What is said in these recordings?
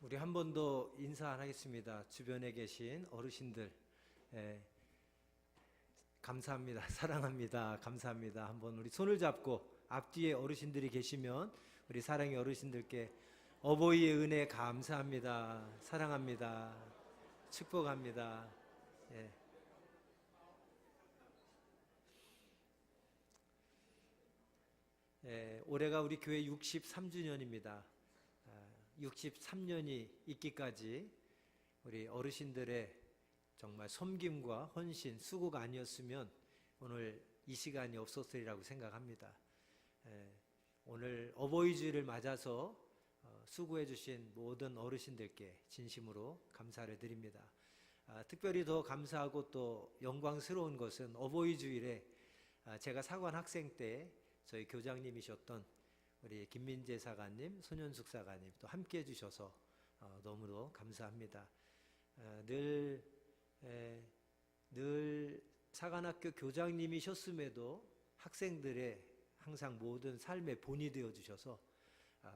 우리 한 번 더 인사 안 하겠습니다. 주변에 계신 어르신들, 감사합니다. 사랑합니다. 감사합니다. 한번 우리 손을 잡고 앞뒤에 어르신들이 계시면 우리 사랑의 어르신들께 어버이의 은혜 감사합니다. 사랑합니다. 축복합니다. 예. 올해가 우리 교회 63주년입니다. 63년이 있기까지 우리 어르신들의 정말 섬김과 헌신, 수고가 아니었으면 오늘 이 시간이 없었으리라고 생각합니다. 오늘 어버이주일을 맞아서 수고해 주신 모든 어르신들께 진심으로 감사를 드립니다. 특별히 더 감사하고 또 영광스러운 것은 어버이주일에 제가 사관 학생 때 저희 교장님이셨던 우리 김민재 사관님, 손현숙 사관님 또 함께 해주셔서 너무도 감사합니다. 늘 사관학교 교장님이셨음에도 학생들의 항상 모든 삶의 본이 되어주셔서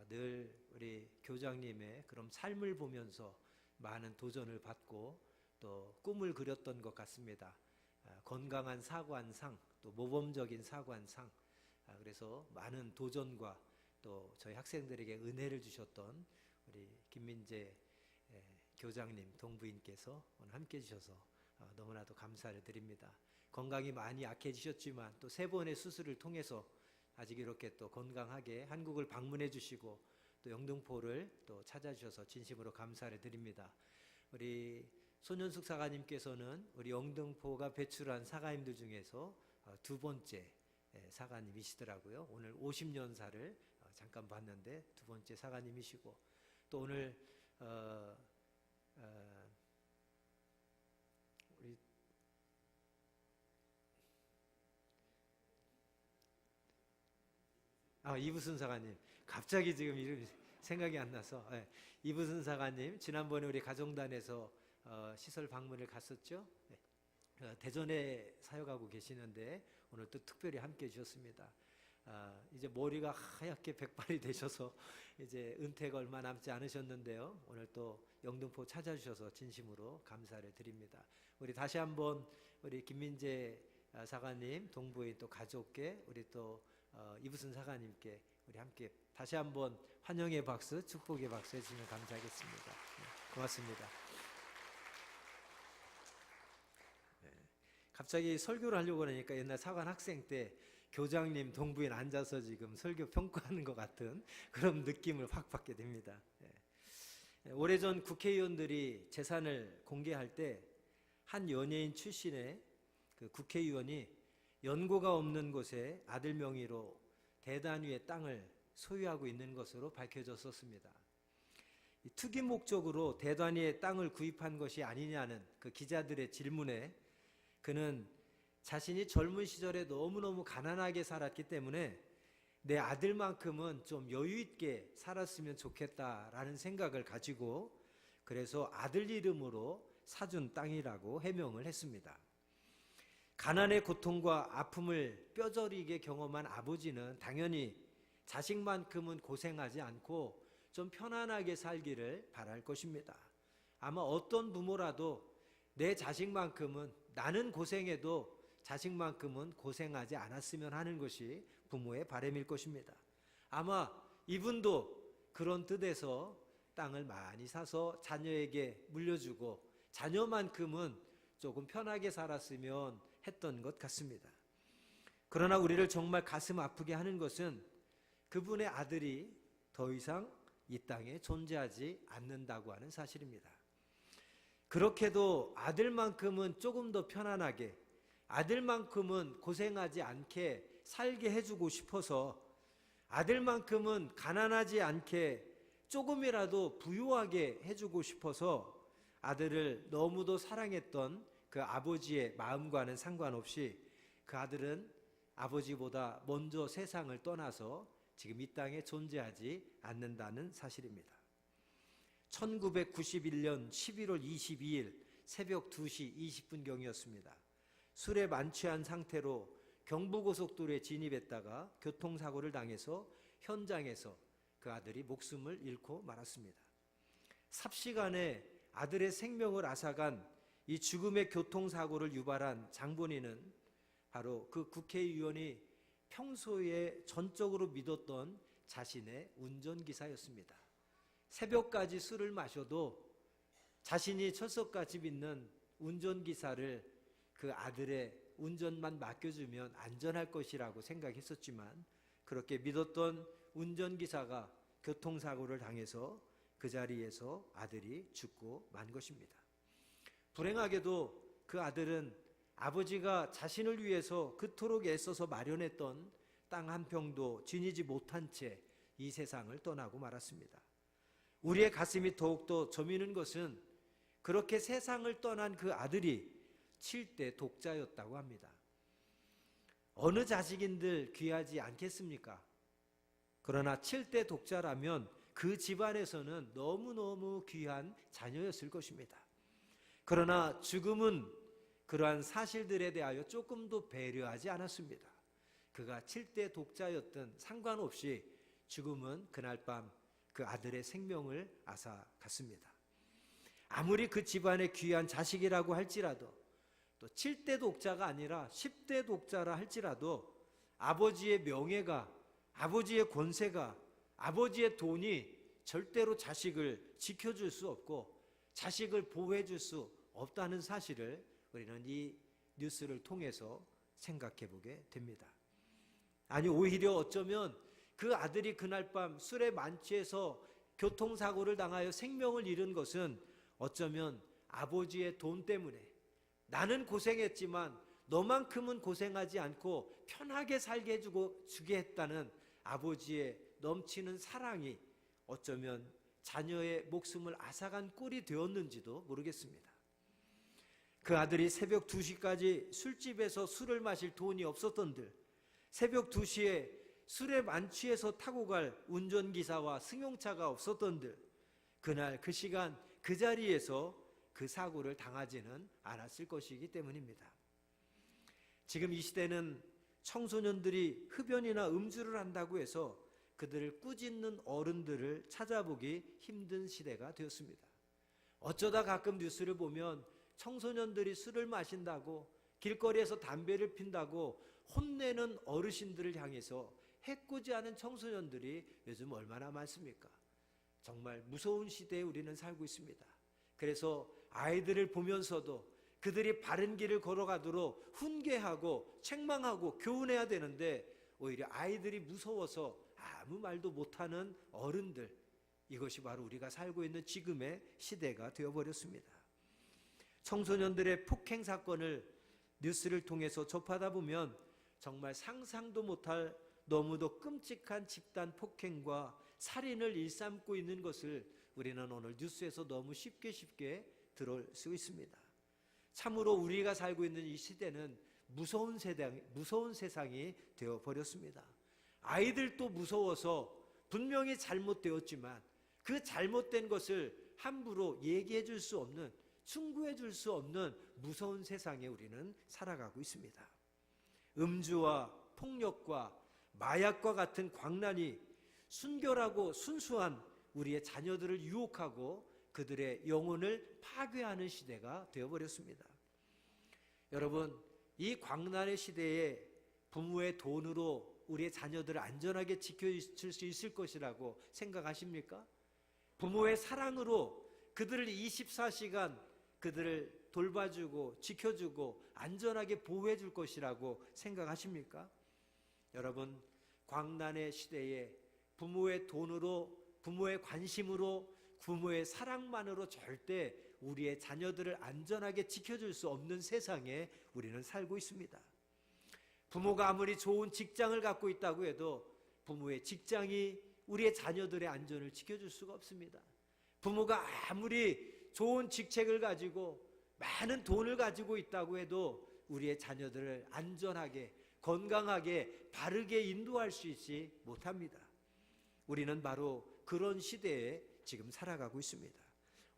늘 우리 교장님의 그런 삶을 보면서 많은 도전을 받고 또 꿈을 그렸던 것 같습니다. 건강한 사관상, 또 모범적인 사관상, 그래서 많은 도전과 또 저희 학생들에게 은혜를 주셨던 우리 김민재 교장님, 동부인께서 오늘 함께 해주셔서 너무나도 감사를 드립니다. 건강이 많이 약해지셨지만 또 3번의 수술을 통해서 아직 이렇게 또 건강하게 한국을 방문해 주시고 또 영등포를 또 찾아주셔서 진심으로 감사를 드립니다. 우리 손현숙 사관님께서는 우리 영등포가 배출한 사관님들 중에서 2번째 사관님이시더라고요. 오늘 50년사를 잠깐 봤는데 2번째 사관님이시고 또 오늘 우리 이부순 사관님, 갑자기 지금 이름이 생각이 안 나서 이부순 사관님 지난번에 우리 가정단에서 시설 방문을 갔었죠. 대전에 사역하고 계시는데 오늘 또 특별히 함께 해주셨습니다. 이제 머리가 하얗게 백발이 되셔서 이제 은퇴가 얼마 남지 않으셨는데요. 오늘 또 영등포 찾아주셔서 진심으로 감사를 드립니다. 우리 다시 한번 우리 김민재 사관님, 동부인 또 가족께 우리 또 이부순 사관님께 우리 함께 다시 한번 환영의 박수, 축복의 박수 해주시면 감사하겠습니다. 고맙습니다. 갑자기 설교를 하려고 하니까 옛날 사관 학생 때 교장님, 동부인 앉아서 지금 설교 평가하는 것 같은 그런 느낌을 확 받게 됩니다. 오래전 국회의원들이 재산을 공개할 때 한 연예인 출신의 그 국회의원이 연고가 없는 곳에 아들 명의로 대단위의 땅을 소유하고 있는 것으로 밝혀졌었습니다. 투기 목적으로 대단위의 땅을 구입한 것이 아니냐는 그 기자들의 질문에 그는 자신이 젊은 시절에 너무너무 가난하게 살았기 때문에 내 아들만큼은 좀 여유 있게 살았으면 좋겠다라는 생각을 가지고 그래서 아들 이름으로 사준 땅이라고 해명을 했습니다. 가난의 고통과 아픔을 뼈저리게 경험한 아버지는 당연히 자식만큼은 고생하지 않고 좀 편안하게 살기를 바랄 것입니다. 아마 어떤 부모라도 내 자식만큼은 나는 고생해도 자식만큼은 고생하지 않았으면 하는 것이 부모의 바람일 것입니다. 아마 이분도 그런 뜻에서 땅을 많이 사서 자녀에게 물려주고 자녀만큼은 조금 편하게 살았으면 했던 것 같습니다. 그러나 우리를 정말 가슴 아프게 하는 것은 그분의 아들이 더 이상 이 땅에 존재하지 않는다고 하는 사실입니다. 그렇게도 아들만큼은 조금 더 편안하게, 아들만큼은 고생하지 않게 살게 해주고 싶어서 아들만큼은 가난하지 않게 조금이라도 부유하게 해주고 싶어서 아들을 너무도 사랑했던 그 아버지의 마음과는 상관없이 그 아들은 아버지보다 먼저 세상을 떠나서 지금 이 땅에 존재하지 않는다는 사실입니다. 1991년 11월 22일 새벽 2시 20분경이었습니다. 술에 만취한 상태로 경부고속도로에 진입했다가 교통사고를 당해서 현장에서 그 아들이 목숨을 잃고 말았습니다. 삽시간에 아들의 생명을 앗아간 이 죽음의 교통사고를 유발한 장본인은 바로 그 국회의원이 평소에 전적으로 믿었던 자신의 운전기사였습니다. 새벽까지 술을 마셔도 자신이 철석같이 믿는 운전기사를 그 아들의 운전만 맡겨주면 안전할 것이라고 생각했었지만, 그렇게 믿었던 운전기사가 교통사고를 당해서 그 자리에서 아들이 죽고 만 것입니다. 불행하게도 그 아들은 아버지가 자신을 위해서 그토록 애써서 마련했던 땅 한 평도 지니지 못한 채 이 세상을 떠나고 말았습니다. 우리의 가슴이 더욱더 저미는 것은 그렇게 세상을 떠난 그 아들이 7대 독자였다고 합니다. 어느 자식인들 귀하지 않겠습니까? 그러나 7대 독자라면 그 집안에서는 너무너무 귀한 자녀였을 것입니다. 그러나 죽음은 그러한 사실들에 대하여 조금도 배려하지 않았습니다. 그가 7대 독자였던 상관없이 죽음은 그날 밤 그 아들의 생명을 앗아갔습니다. 아무리 그 집안의 귀한 자식이라고 할지라도, 또 7대 독자가 아니라 10대 독자라 할지라도 아버지의 명예가, 아버지의 권세가, 아버지의 돈이 절대로 자식을 지켜줄 수 없고 자식을 보호해줄 수 없다는 사실을 우리는 이 뉴스를 통해서 생각해 보게 됩니다. 아니, 오히려 어쩌면 그 아들이 그날 밤 술에 만취해서 교통사고를 당하여 생명을 잃은 것은 어쩌면 아버지의 돈 때문에, 나는 고생했지만 너만큼은 고생하지 않고 편하게 살게 주게 했다는 아버지의 넘치는 사랑이 어쩌면 자녀의 목숨을 앗아간 꼴이 되었는지도 모르겠습니다. 그 아들이 새벽 2시까지 술집에서 술을 마실 돈이 없었던들, 새벽 2시에 술에 만취해서 타고 갈 운전기사와 승용차가 없었던들, 그날 그 시간 그 자리에서 그 사고를 당하지는 않았을 것이기 때문입니다. 지금 이 시대는 청소년들이 흡연이나 음주를 한다고 해서 그들을 꾸짖는 어른들을 찾아보기 힘든 시대가 되었습니다. 어쩌다 가끔 뉴스를 보면 청소년들이 술을 마신다고, 길거리에서 담배를 핀다고 혼내는 어르신들을 향해서 해코지하는 청소년들이 요즘 얼마나 많습니까? 정말 무서운 시대에 우리는 살고 있습니다. 그래서 아이들을 보면서도 그들이 바른 길을 걸어가도록 훈계하고 책망하고 교훈해야 되는데, 오히려 아이들이 무서워서 아무 말도 못하는 어른들, 이것이 바로 우리가 살고 있는 지금의 시대가 되어버렸습니다. 청소년들의 폭행 사건을 뉴스를 통해서 접하다 보면 정말 상상도 못할 너무도 끔찍한 집단 폭행과 살인을 일삼고 있는 것을 우리는 오늘 뉴스에서 너무 쉽게 들을 수 있습니다. 참으로 우리가 살고 있는 이 시대는 무서운 세상이 되어버렸습니다. 아이들도 무서워서 분명히 잘못되었지만 그 잘못된 것을 함부로 얘기해 줄 수 없는, 충고해 줄 수 없는 무서운 세상에 우리는 살아가고 있습니다. 음주와 폭력과 마약과 같은 광란이 순결하고 순수한 우리의 자녀들을 유혹하고 그들의 영혼을 파괴하는 시대가 되어버렸습니다. 여러분, 이 광란의 시대에 부모의 돈으로 우리의 자녀들을 안전하게 지켜줄 수 있을 것이라고 생각하십니까? 부모의 사랑으로 그들을 24시간 그들을 돌봐주고 지켜주고 안전하게 보호해줄 것이라고 생각하십니까? 여러분, 광란의 시대에 부모의 돈으로, 부모의 관심으로, 부모의 사랑만으로 절대 우리의 자녀들을 안전하게 지켜줄 수 없는 세상에 우리는 살고 있습니다. 부모가 아무리 좋은 직장을 갖고 있다고 해도 부모의 직장이 우리의 자녀들의 안전을 지켜줄 수가 없습니다. 부모가 아무리 좋은 직책을 가지고 많은 돈을 가지고 있다고 해도 우리의 자녀들을 안전하게, 건강하게, 바르게 인도할 수 있지 못합니다. 우리는 바로 그런 시대에 지금 살아가고 있습니다.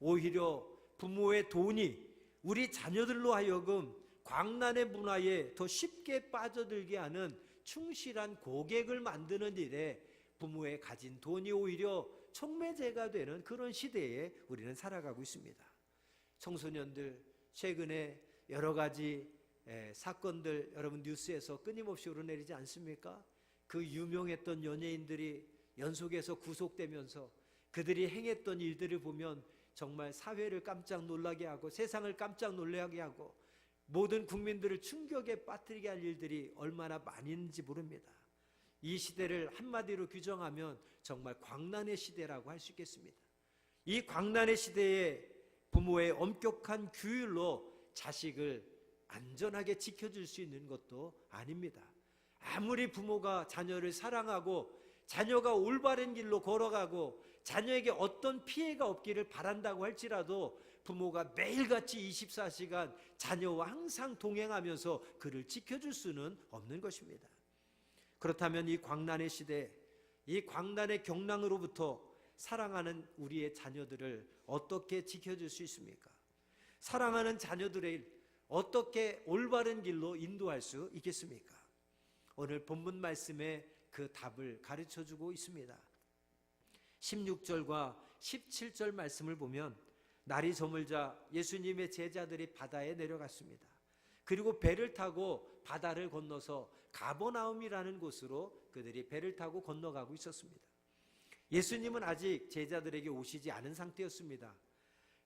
오히려 부모의 돈이 우리 자녀들로 하여금 광란의 문화에 더 쉽게 빠져들게 하는 충실한 고객을 만드는 일에 부모의 가진 돈이 오히려 촉매제가 되는 그런 시대에 우리는 살아가고 있습니다. 청소년들, 최근에 여러 가지 사건들 여러분 뉴스에서 끊임없이 오르내리지 않습니까? 그 유명했던 연예인들이 연속해서 구속되면서 그들이 행했던 일들을 보면 정말 사회를 깜짝 놀라게 하고 세상을 깜짝 놀라게 하고 모든 국민들을 충격에 빠뜨리게 할 일들이 얼마나 많이 있는지 모릅니다. 이 시대를 한마디로 규정하면 정말 광란의 시대라고 할 수 있겠습니다. 이 광란의 시대에 부모의 엄격한 규율로 자식을 안전하게 지켜줄 수 있는 것도 아닙니다. 아무리 부모가 자녀를 사랑하고 자녀가 올바른 길로 걸어가고 자녀에게 어떤 피해가 없기를 바란다고 할지라도 부모가 매일같이 24시간 자녀와 항상 동행하면서 그를 지켜줄 수는 없는 것입니다. 그렇다면 이 광란의 시대, 이 광란의 경랑으로부터 사랑하는 우리의 자녀들을 어떻게 지켜줄 수 있습니까? 사랑하는 자녀들을 어떻게 올바른 길로 인도할 수 있겠습니까? 오늘 본문 말씀에 그 답을 가르쳐주고 있습니다. 16절과 17절 말씀을 보면 날이 저물자 예수님의 제자들이 바다에 내려갔습니다. 그리고 배를 타고 바다를 건너서 가버나움이라는 곳으로 그들이 배를 타고 건너가고 있었습니다. 예수님은 아직 제자들에게 오시지 않은 상태였습니다.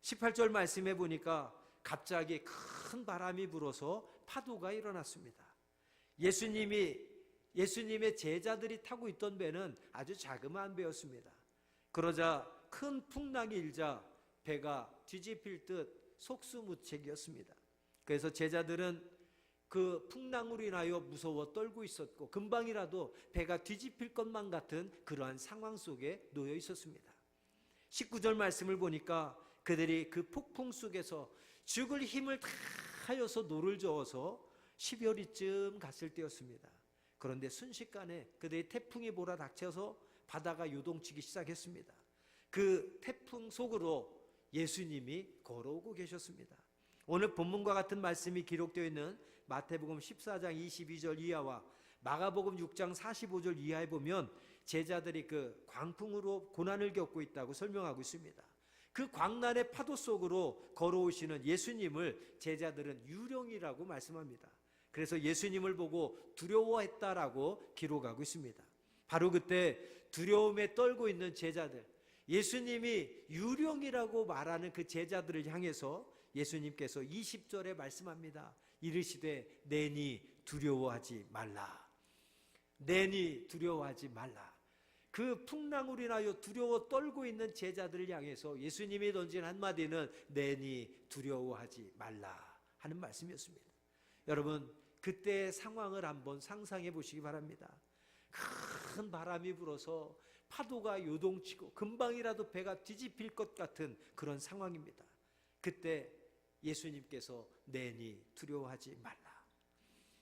18절 말씀해 보니까 갑자기 큰 바람이 불어서 파도가 일어났습니다. 예수님의 제자들이 타고 있던 배는 아주 자그마한 배였습니다. 그러자 큰 풍랑이 일자 배가 뒤집힐 듯 속수무책이었습니다. 그래서 제자들은 그 풍랑으로 인하여 무서워 떨고 있었고 금방이라도 배가 뒤집힐 것만 같은 그러한 상황 속에 놓여 있었습니다. 19절 말씀을 보니까 그들이 그 폭풍 속에서 죽을 힘을 다하여서 노를 저어서 12월이쯤 갔을 때였습니다. 그런데 순식간에 그들이 태풍이 몰아닥쳐서 바다가 요동치기 시작했습니다. 그 태풍 속으로 예수님이 걸어오고 계셨습니다. 오늘 본문과 같은 말씀이 기록되어 있는 마태복음 14장 22절 이하와 마가복음 6장 45절 이하에 보면 제자들이 그 광풍으로 고난을 겪고 있다고 설명하고 있습니다. 그 광란의 파도 속으로 걸어오시는 예수님을 제자들은 유령이라고 말씀합니다. 그래서 예수님을 보고 두려워했다라고 기록하고 있습니다. 바로 그때 두려움에 떨고 있는 제자들, 예수님이 유령이라고 말하는 그 제자들을 향해서 예수님께서 20절에 말씀합니다. 이르시되 내니 두려워하지 말라. 내니 두려워하지 말라. 그 풍랑으로 인하여 두려워 떨고 있는 제자들을 향해서 예수님이 던진 한마디는 내니 두려워하지 말라 하는 말씀이었습니다. 여러분, 그때의 상황을 한번 상상해 보시기 바랍니다. 큰 바람이 불어서 파도가 요동치고 금방이라도 배가 뒤집힐 것 같은 그런 상황입니다. 그때 예수님께서 내니 두려워하지 말라.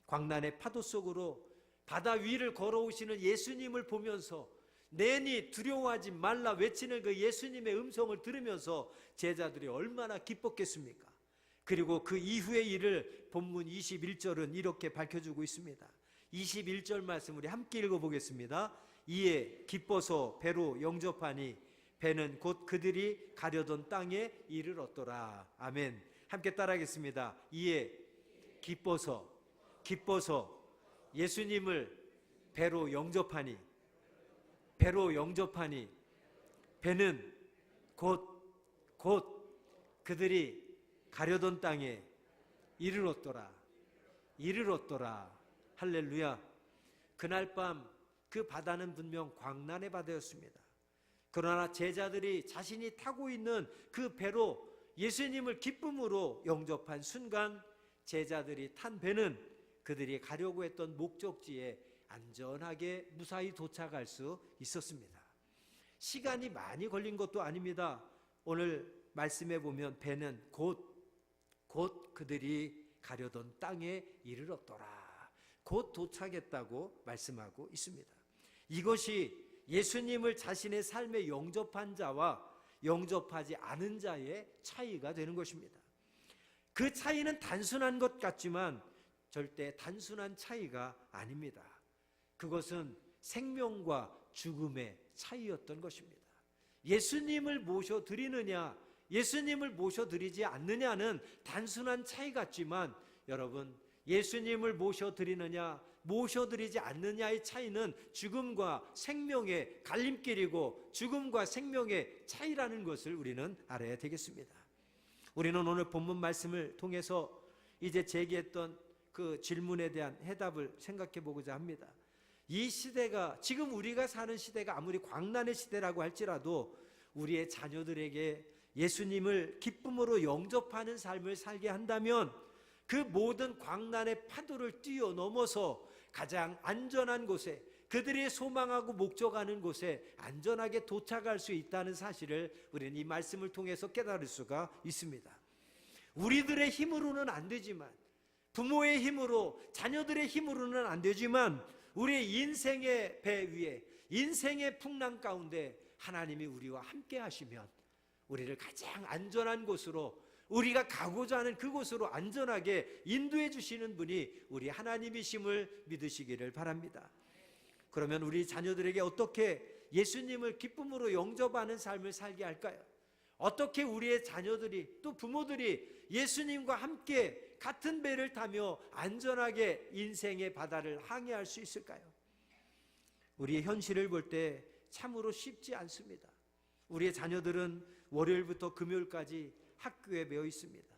광란의 파도 속으로 바다 위를 걸어오시는 예수님을 보면서 내니 두려워하지 말라 외치는 그 예수님의 음성을 들으면서 제자들이 얼마나 기뻤겠습니까? 그리고 그 이후의 일을 본문 21절은 이렇게 밝혀주고 있습니다. 21절 말씀 우리 함께 읽어보겠습니다. 이에 기뻐서 배로 영접하니 배는 곧 그들이 가려던 땅에 이르렀더라. 아멘. 함께 따라하겠습니다. 이에 기뻐서 예수님을 배로 영접하니 배는 곧 그들이 가려던 땅에 이르렀더라. 할렐루야. 그날 밤 그 바다는 분명 광란의 바다였습니다. 그러나 제자들이 자신이 타고 있는 그 배로 예수님을 기쁨으로 영접한 순간 제자들이 탄 배는 그들이 가려고 했던 목적지에 안전하게 무사히 도착할 수 있었습니다. 시간이 많이 걸린 것도 아닙니다. 오늘 말씀해 보면 배는 곧 그들이 가려던 땅에 이르렀더라. 곧 도착했다고 말씀하고 있습니다. 이것이 예수님을 자신의 삶에 영접한 자와 영접하지 않은 자의 차이가 되는 것입니다. 그 차이는 단순한 것 같지만 절대 단순한 차이가 아닙니다. 그것은 생명과 죽음의 차이였던 것입니다. 예수님을 모셔드리느냐, 예수님을 모셔드리지 않느냐는 단순한 차이 같지만 여러분, 예수님을 모셔드리느냐, 모셔드리지 않느냐의 차이는 죽음과 생명의 갈림길이고 죽음과 생명의 차이라는 것을 우리는 알아야 되겠습니다. 우리는 오늘 본문 말씀을 통해서 이제 제기했던 그 질문에 대한 해답을 생각해 보고자 합니다. 이 시대가, 지금 우리가 사는 시대가 아무리 광란의 시대라고 할지라도 우리의 자녀들에게 예수님을 기쁨으로 영접하는 삶을 살게 한다면 그 모든 광란의 파도를 뛰어넘어서 가장 안전한 곳에, 그들이 소망하고 목적하는 곳에 안전하게 도착할 수 있다는 사실을 우리는 이 말씀을 통해서 깨달을 수가 있습니다. 우리들의 힘으로는 안 되지만, 부모의 힘으로, 자녀들의 힘으로는 안 되지만 우리의 인생의 배 위에, 인생의 풍랑 가운데 하나님이 우리와 함께 하시면 우리를 가장 안전한 곳으로, 우리가 가고자 하는 그곳으로 안전하게 인도해 주시는 분이 우리 하나님이심을 믿으시기를 바랍니다. 그러면 우리 자녀들에게 어떻게 예수님을 기쁨으로 영접하는 삶을 살게 할까요? 어떻게 우리의 자녀들이, 또 부모들이 예수님과 함께 같은 배를 타며 안전하게 인생의 바다를 항해할 수 있을까요? 우리의 현실을 볼 때 참으로 쉽지 않습니다. 우리의 자녀들은 월요일부터 금요일까지 학교에 매여 있습니다.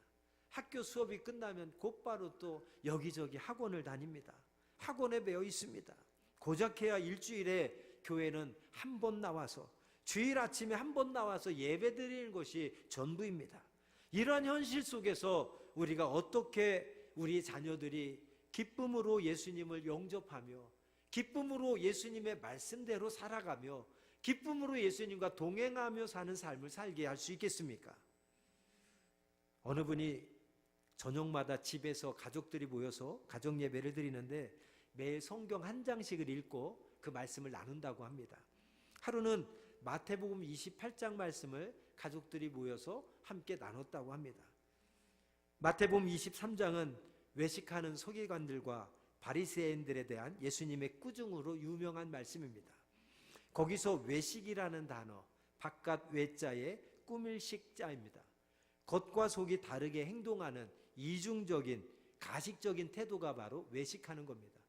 학교 수업이 끝나면 곧바로 또 여기저기 학원을 다닙니다. 학원에 매여 있습니다. 고작해야 일주일에 교회는 한 번 나와서, 주일 아침에 한 번 나와서 예배 드리는 것이 전부입니다. 이러한 현실 속에서 우리가 어떻게 우리 자녀들이 기쁨으로 예수님을 영접하며 기쁨으로 예수님의 말씀대로 살아가며 기쁨으로 예수님과 동행하며 사는 삶을 살게 할 수 있겠습니까? 어느 분이 저녁마다 집에서 가족들이 모여서 가족 예배를 드리는데 매일 성경 한 장씩을 읽고 그 말씀을 나눈다고 합니다. 하루는 마태복음 28장 말씀을 가족들이 모여서 함께 나눴다고 합니다. 마태복음 23장은 외식하는 서기관들과 바리새인들에 대한 예수님의 꾸중으로 유명한 말씀입니다. 거기서 외식이라는 단어, 바깥 외자에 꾸밀 식자입니다. 겉과 속이 다르게 행동하는 이중적인 가식적인 태도가 바로 외식하는 겁니다.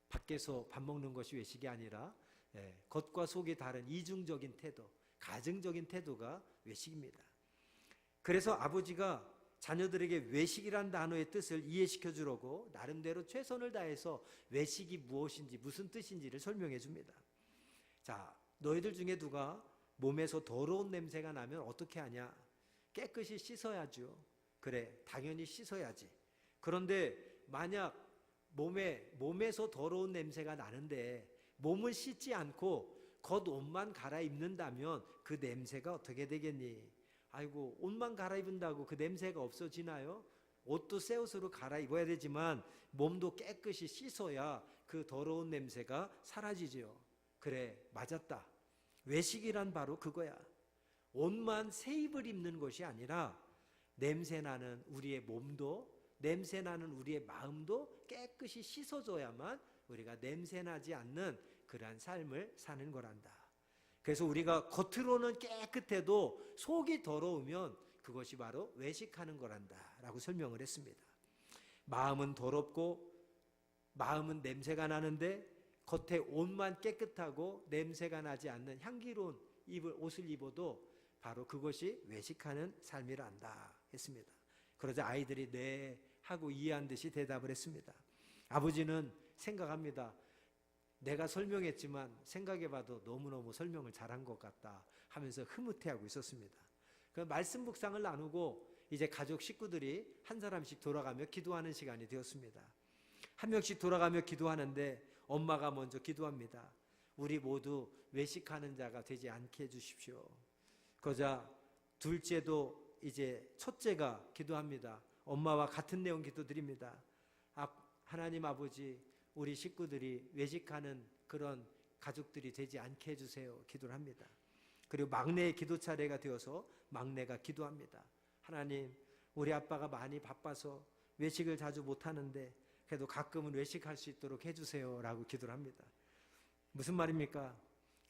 밖에서 밥 먹는 것이 외식이 아니라 겉과 속이 다른 이중적인 태도, 가증적인 태도가 외식입니다. 그래서 아버지가 자녀들에게 외식이란 단어의 뜻을 이해시켜 주려고 나름대로 최선을 다해서 외식이 무엇인지, 무슨 뜻인지를 설명해 줍니다. 자, 너희들 중에 누가 몸에서 더러운 냄새가 나면 어떻게 하냐? 깨끗이 씻어야죠. 그래, 당연히 씻어야지. 그런데 만약 몸에서 더러운 냄새가 나는데 몸을 씻지 않고 겉옷만 갈아입는다면 그 냄새가 어떻게 되겠니? 아이고, 옷만 갈아입은다고 그 냄새가 없어지나요? 옷도 새 옷으로 갈아입어야 되지만 몸도 깨끗이 씻어야 그 더러운 냄새가 사라지죠. 그래, 맞았다. 외식이란 바로 그거야. 옷만 새 입을 입는 것이 아니라 냄새나는 우리의 몸도, 냄새나는 우리의 마음도 깨끗이 씻어줘야만 우리가 냄새나지 않는 그러한 삶을 사는 거란다. 그래서 우리가 겉으로는 깨끗해도 속이 더러우면 그것이 바로 외식하는 거란다 라고 설명을 했습니다. 마음은 더럽고 마음은 냄새가 나는데 겉에 옷만 깨끗하고 냄새가 나지 않는 향기로운 옷을 입어도 바로 그것이 외식하는 삶이란다 했습니다. 그러자 아이들이 네 하고 이해한 듯이 대답을 했습니다. 아버지는 생각합니다. 내가 설명했지만 생각해봐도 너무너무 설명을 잘한 것 같다 하면서 흐뭇해하고 있었습니다. 그 말씀 묵상을 나누고 이제 가족 식구들이 한 사람씩 돌아가며 기도하는 시간이 되었습니다. 한 명씩 돌아가며 기도하는데 엄마가 먼저 기도합니다. 우리 모두 외식하는 자가 되지 않게 해주십시오. 그러자 둘째도 이제 첫째가 기도합니다. 엄마와 같은 내용 기도드립니다. 하나님 아버지, 우리 식구들이 외식하는 그런 가족들이 되지 않게 해주세요. 기도를 합니다. 그리고 막내의 기도 차례가 되어서 막내가 기도합니다. 하나님, 우리 아빠가 많이 바빠서 외식을 자주 못하는데 그래도 가끔은 외식할 수 있도록 해주세요 라고 기도를 합니다. 무슨 말입니까?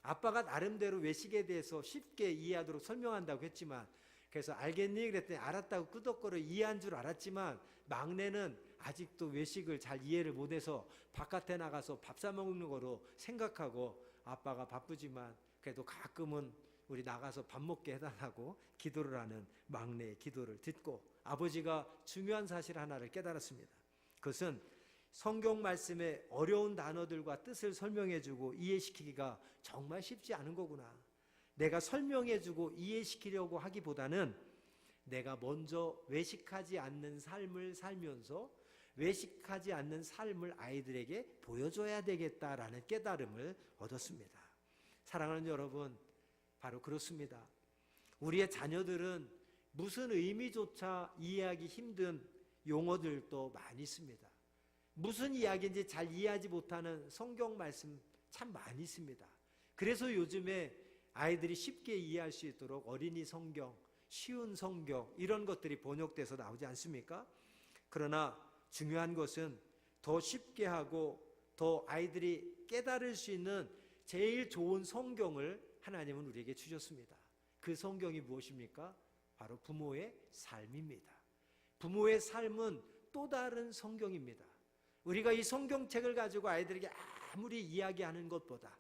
아빠가 나름대로 외식에 대해서 쉽게 이해하도록 설명한다고 했지만, 그래서 알겠니? 그랬더니 알았다고 끄덕거려 이해한 줄 알았지만, 막내는 아직도 외식을 잘 이해를 못해서 바깥에 나가서 밥 사 먹는 거로 생각하고, 아빠가 바쁘지만 그래도 가끔은 우리 나가서 밥 먹게 해달라고 기도를 하는 막내의 기도를 듣고, 아버지가 중요한 사실 하나를 깨달았습니다. 그것은 성경 말씀의 어려운 단어들과 뜻을 설명해주고 이해시키기가 정말 쉽지 않은 거구나. 내가 설명해주고 이해시키려고 하기보다는 내가 먼저 외식하지 않는 삶을 살면서 외식하지 않는 삶을 아이들에게 보여줘야 되겠다라는 깨달음을 얻었습니다. 사랑하는 여러분, 바로 그렇습니다. 우리의 자녀들은 무슨 의미조차 이해하기 힘든 용어들도 많이 있습니다. 무슨 이야기인지 잘 이해하지 못하는 성경 말씀 참 많이 있습니다. 그래서 요즘에 아이들이 쉽게 이해할 수 있도록 어린이 성경, 쉬운 성경 이런 것들이 번역돼서 나오지 않습니까? 그러나 중요한 것은 더 쉽게 하고 더 아이들이 깨달을 수 있는 제일 좋은 성경을 하나님은 우리에게 주셨습니다. 그 성경이 무엇입니까? 바로 부모의 삶입니다. 부모의 삶은 또 다른 성경입니다. 우리가 이 성경책을 가지고 아이들에게 아무리 이야기하는 것보다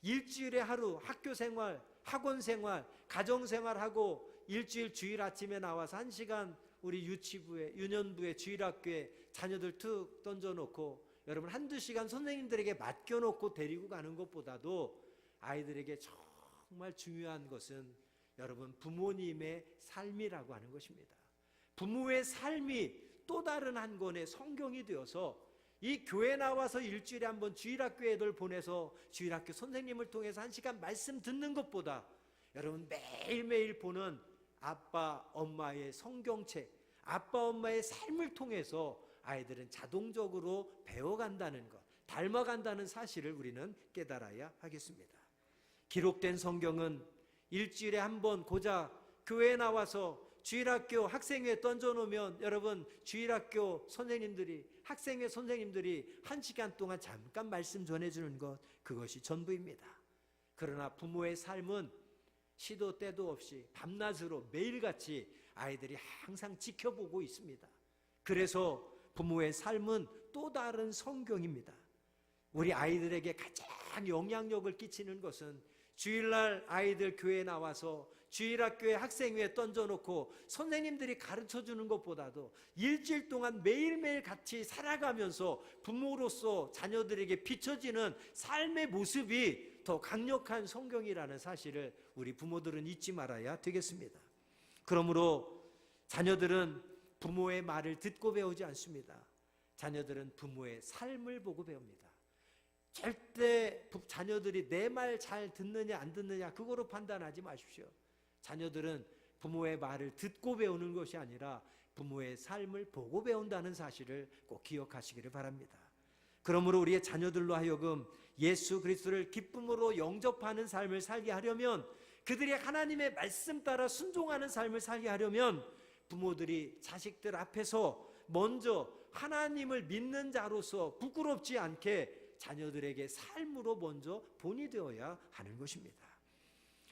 일주일에 하루 학교 생활, 학원 생활, 가정 생활하고 일주일 주일 아침에 나와서 1시간 우리 유치부에, 유년부에, 주일학교에 자녀들 툭 던져놓고 여러분 1-2시간 선생님들에게 맡겨놓고 데리고 가는 것보다도 아이들에게 정말 중요한 것은 여러분 부모님의 삶이라고 하는 것입니다. 부모의 삶이 또 다른 한 권의 성경이 되어서 이 교회 나와서 일주일에 한 번 주일학교 애들 보내서 주일학교 선생님을 통해서 1시간 말씀 듣는 것보다 여러분 매일매일 보는 아빠 엄마의 성경책, 아빠 엄마의 삶을 통해서 아이들은 자동적으로 배워간다는 것, 닮아간다는 사실을 우리는 깨달아야 하겠습니다. 기록된 성경은 일주일에 한 번 고작 교회에 나와서 주일학교 학생회에 던져놓으면 여러분 주일학교 선생님들이, 학생회 선생님들이 1시간 동안 잠깐 말씀 전해주는 것, 그것이 전부입니다. 그러나 부모의 삶은 시도 때도 없이 밤낮으로 매일같이 아이들이 항상 지켜보고 있습니다. 그래서 부모의 삶은 또 다른 성경입니다. 우리 아이들에게 가장 영향력을 끼치는 것은 주일날 아이들 교회에 나와서 주일학교에 학생회에 던져놓고 선생님들이 가르쳐주는 것보다도 일주일 동안 매일매일 같이 살아가면서 부모로서 자녀들에게 비춰지는 삶의 모습이 더 강력한 성경이라는 사실을 우리 부모들은 잊지 말아야 되겠습니다. 그러므로 자녀들은 부모의 말을 듣고 배우지 않습니다. 자녀들은 부모의 삶을 보고 배웁니다. 절대 자녀들이 내 말 잘 듣느냐 안 듣느냐 그거로 판단하지 마십시오. 자녀들은 부모의 말을 듣고 배우는 것이 아니라 부모의 삶을 보고 배운다는 사실을 꼭 기억하시기를 바랍니다. 그러므로 우리의 자녀들로 하여금 예수 그리스도를 기쁨으로 영접하는 삶을 살게 하려면, 그들이 하나님의 말씀 따라 순종하는 삶을 살게 하려면 부모들이 자식들 앞에서 먼저 하나님을 믿는 자로서 부끄럽지 않게 자녀들에게 삶으로 먼저 본이 되어야 하는 것입니다.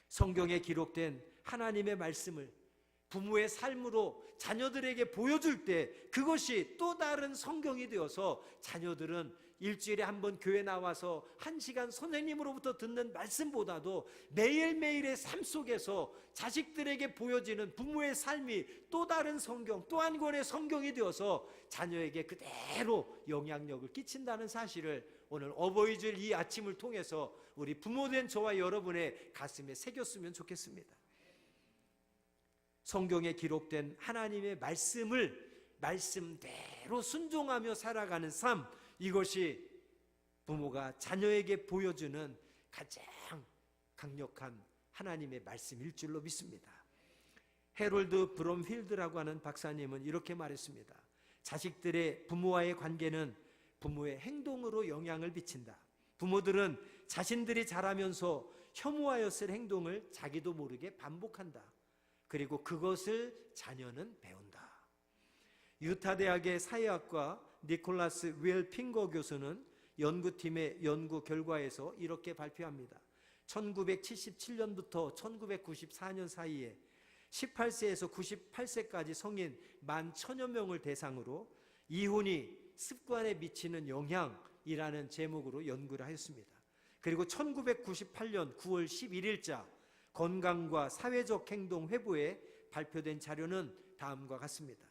성경에 기록된 하나님의 말씀을 부모의 삶으로 자녀들에게 보여줄 때 그것이 또 다른 성경이 되어서 자녀들은 일주일에 한 번 교회 나와서 1시간 선생님으로부터 듣는 말씀보다도 매일매일의 삶 속에서 자식들에게 보여지는 부모의 삶이 또 다른 성경, 또 한 권의 성경이 되어서 자녀에게 그대로 영향력을 끼친다는 사실을 오늘 어버이주일 이 아침을 통해서 우리 부모된 저와 여러분의 가슴에 새겼으면 좋겠습니다. 성경에 기록된 하나님의 말씀을 말씀대로 순종하며 살아가는 삶, 이것이 부모가 자녀에게 보여주는 가장 강력한 하나님의 말씀일 줄로 믿습니다. 해롤드 브롬필드라고 하는 박사님은 이렇게 말했습니다. 자식들의 부모와의 관계는 부모의 행동으로 영향을 미친다. 부모들은 자신들이 자라면서 혐오하였을 행동을 자기도 모르게 반복한다. 그리고 그것을 자녀는 배운다. 유타 대학의 사회학과 니콜라스 웰 핑거 교수는 연구팀의 연구 결과에서 이렇게 발표합니다. 1977년부터 1994년 사이에 18세에서 98세까지 성인 11,000여 명을 대상으로 이혼이 습관에 미치는 영향이라는 제목으로 연구를 하였습니다. 그리고 1998년 9월 11일자 건강과 사회적 행동 회보에 발표된 자료는 다음과 같습니다.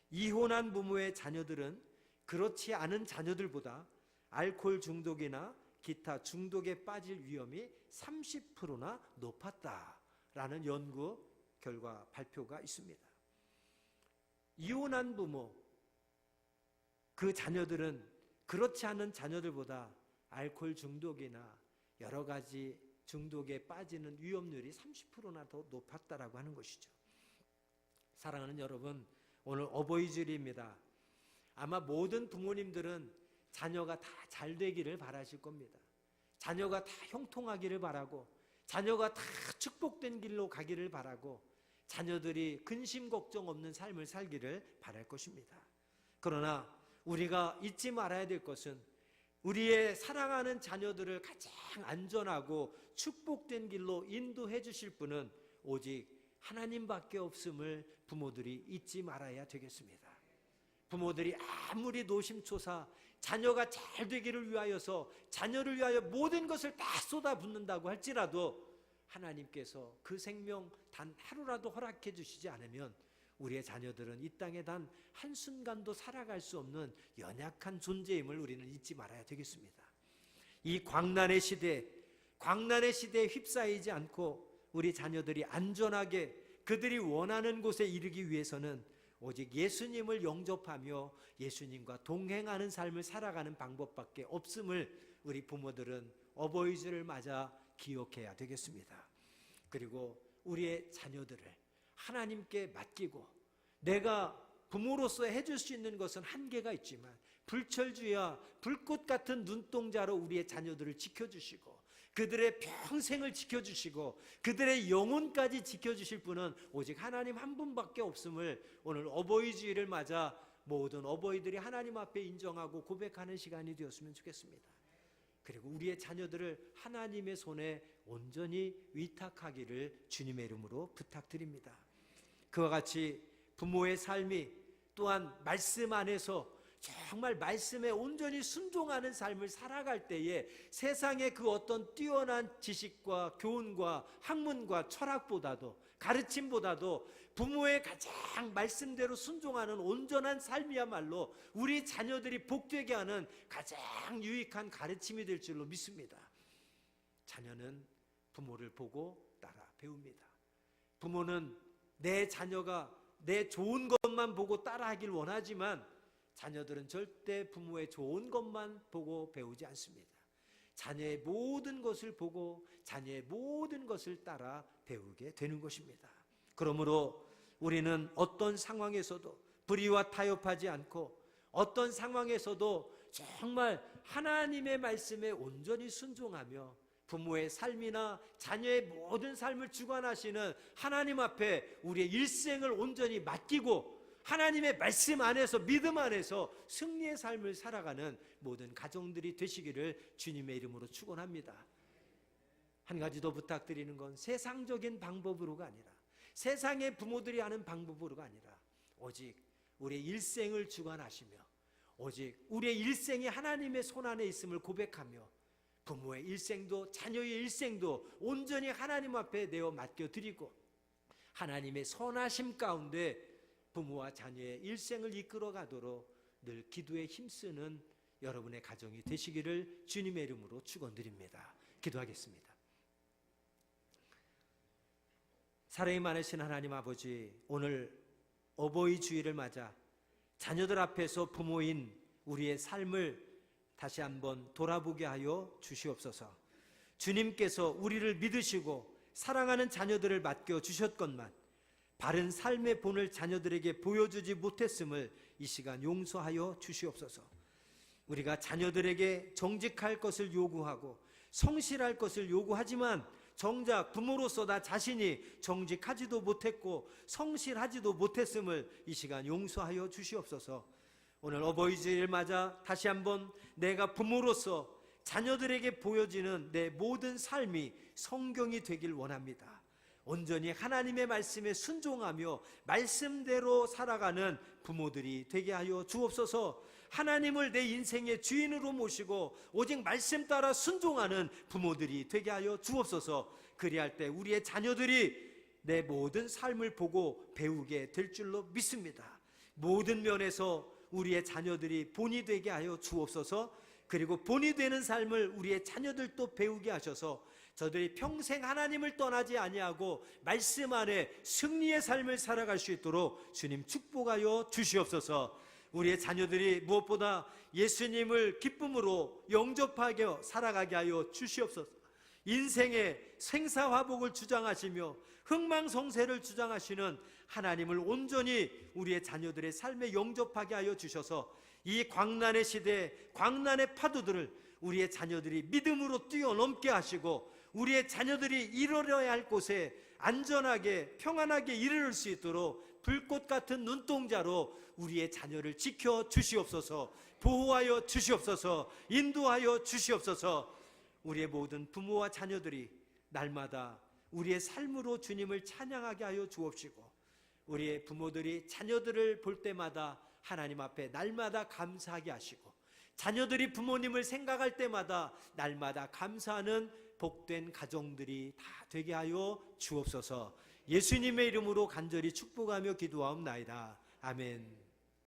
이혼한 부모의 자녀들은 그렇지 않은 자녀들보다 알코올 중독이나 기타 중독에 빠질 위험이 30%나 높았다라는 연구 결과 발표가 있습니다. 이혼한 부모, 그 자녀들은 그렇지 않은 자녀들보다 알코올 중독이나 여러 가지 중독에 빠지는 위험률이 30%나 더 높았다라고 하는 것이죠. 사랑하는 여러분, 오늘 어버이주일입니다. 아마 모든 부모님들은 자녀가 다 잘 되기를 바라실 겁니다. 자녀가 다 형통하기를 바라고, 자녀가 다 축복된 길로 가기를 바라고, 자녀들이 근심 걱정 없는 삶을 살기를 바랄 것입니다. 그러나 우리가 잊지 말아야 될 것은 우리의 사랑하는 자녀들을 가장 안전하고 축복된 길로 인도해 주실 분은 오직 하나님밖에 없음을 부모들이 잊지 말아야 되겠습니다. 부모들이 아무리 노심초사 자녀가 잘 되기를 위하여서 자녀를 위하여 모든 것을 다 쏟아붓는다고 할지라도 하나님께서 그 생명 단 하루라도 허락해 주시지 않으면 우리의 자녀들은 이 땅에 단 한순간도 살아갈 수 없는 연약한 존재임을 우리는 잊지 말아야 되겠습니다. 이 광난의 시대에 휩싸이지 않고 우리 자녀들이 안전하게 그들이 원하는 곳에 이르기 위해서는 오직 예수님을 영접하며 예수님과 동행하는 삶을 살아가는 방법밖에 없음을 우리 부모들은 어버이주를 맞아 기억해야 되겠습니다. 그리고 우리의 자녀들을 하나님께 맡기고, 내가 부모로서 해줄 수 있는 것은 한계가 있지만 불철주야 불꽃 같은 눈동자로 우리의 자녀들을 지켜주시고 그들의 평생을 지켜주시고 그들의 영혼까지 지켜주실 분은 오직 하나님 한 분밖에 없음을 오늘 어버이주일을 맞아 모든 어버이들이 하나님 앞에 인정하고 고백하는 시간이 되었으면 좋겠습니다. 그리고 우리의 자녀들을 하나님의 손에 온전히 위탁하기를 주님의 이름으로 부탁드립니다. 그와 같이 부모의 삶이 또한 말씀 안에서 정말 말씀에 온전히 순종하는 삶을 살아갈 때에 세상의 그 어떤 뛰어난 지식과 교훈과 학문과 철학보다도, 가르침보다도 부모의 가장 말씀대로 순종하는 온전한 삶이야말로 우리 자녀들이 복되게 하는 가장 유익한 가르침이 될 줄로 믿습니다. 자녀는 부모를 보고 따라 배웁니다. 부모는 내 자녀가 내 좋은 것만 보고 따라하길 원하지만 자녀들은 절대 부모의 좋은 것만 보고 배우지 않습니다. 자녀의 모든 것을 보고 자녀의 모든 것을 따라 배우게 되는 것입니다. 그러므로 우리는 어떤 상황에서도 불의와 타협하지 않고 어떤 상황에서도 정말 하나님의 말씀에 온전히 순종하며 부모의 삶이나 자녀의 모든 삶을 주관하시는 하나님 앞에 우리의 일생을 온전히 맡기고 하나님의 말씀 안에서, 믿음 안에서 승리의 삶을 살아가는 모든 가정들이 되시기를 주님의 이름으로 축원합니다. 한 가지 더 부탁드리는 건 세상적인 방법으로가 아니라, 세상의 부모들이 하는 방법으로가 아니라 오직 우리의 일생을 주관하시며 오직 우리의 일생이 하나님의 손안에 있음을 고백하며 부모의 일생도 자녀의 일생도 온전히 하나님 앞에 내어 맡겨드리고 하나님의 선하심 가운데 부모와 자녀의 일생을 이끌어가도록 늘 기도에 힘쓰는 여러분의 가정이 되시기를 주님의 이름으로 축원드립니다. 기도하겠습니다. 사랑이 많으신 하나님 아버지, 오늘 어버이 주일을 맞아 자녀들 앞에서 부모인 우리의 삶을 다시 한번 돌아보게 하여 주시옵소서. 주님께서 우리를 믿으시고 사랑하는 자녀들을 맡겨주셨건만 바른 삶의 본을 자녀들에게 보여주지 못했음을 이 시간 용서하여 주시옵소서. 우리가 자녀들에게 정직할 것을 요구하고 성실할 것을 요구하지만 정작 부모로서 나 자신이 정직하지도 못했고 성실하지도 못했음을 이 시간 용서하여 주시옵소서. 오늘 어버이주일 맞아 다시 한번 내가 부모로서 자녀들에게 보여지는 내 모든 삶이 성경이 되길 원합니다. 온전히 하나님의 말씀에 순종하며 말씀대로 살아가는 부모들이 되게 하여 주옵소서. 하나님을 내 인생의 주인으로 모시고 오직 말씀 따라 순종하는 부모들이 되게 하여 주옵소서. 그리할 때 우리의 자녀들이 내 모든 삶을 보고 배우게 될 줄로 믿습니다. 모든 면에서 우리의 자녀들이 본이 되게 하여 주옵소서. 그리고 본이 되는 삶을 우리의 자녀들도 배우게 하셔서 저들이 평생 하나님을 떠나지 아니하고 말씀 안에 승리의 삶을 살아갈 수 있도록 주님 축복하여 주시옵소서. 우리의 자녀들이 무엇보다 예수님을 기쁨으로 영접하게 살아가게 하여 주시옵소서. 인생의 생사화복을 주장하시며 흥망성쇠를 주장하시는 하나님을 온전히 우리의 자녀들의 삶에 영접하게 하여 주셔서 이 광난의 시대, 광난의 파도들을 우리의 자녀들이 믿음으로 뛰어넘게 하시고 우리의 자녀들이 이르러야 할 곳에 안전하게 평안하게 이르를 수 있도록 불꽃 같은 눈동자로 우리의 자녀를 지켜 주시옵소서. 보호하여 주시옵소서. 인도하여 주시옵소서. 우리의 모든 부모와 자녀들이 날마다 우리의 삶으로 주님을 찬양하게 하여 주옵시고 우리의 부모들이 자녀들을 볼 때마다 하나님 앞에 날마다 감사하게 하시고 자녀들이 부모님을 생각할 때마다 날마다 감사하는 복된 가정들이 다 되게 하여 주옵소서. 예수님의 이름으로 간절히 축복하며 기도하옵나이다. 아멘.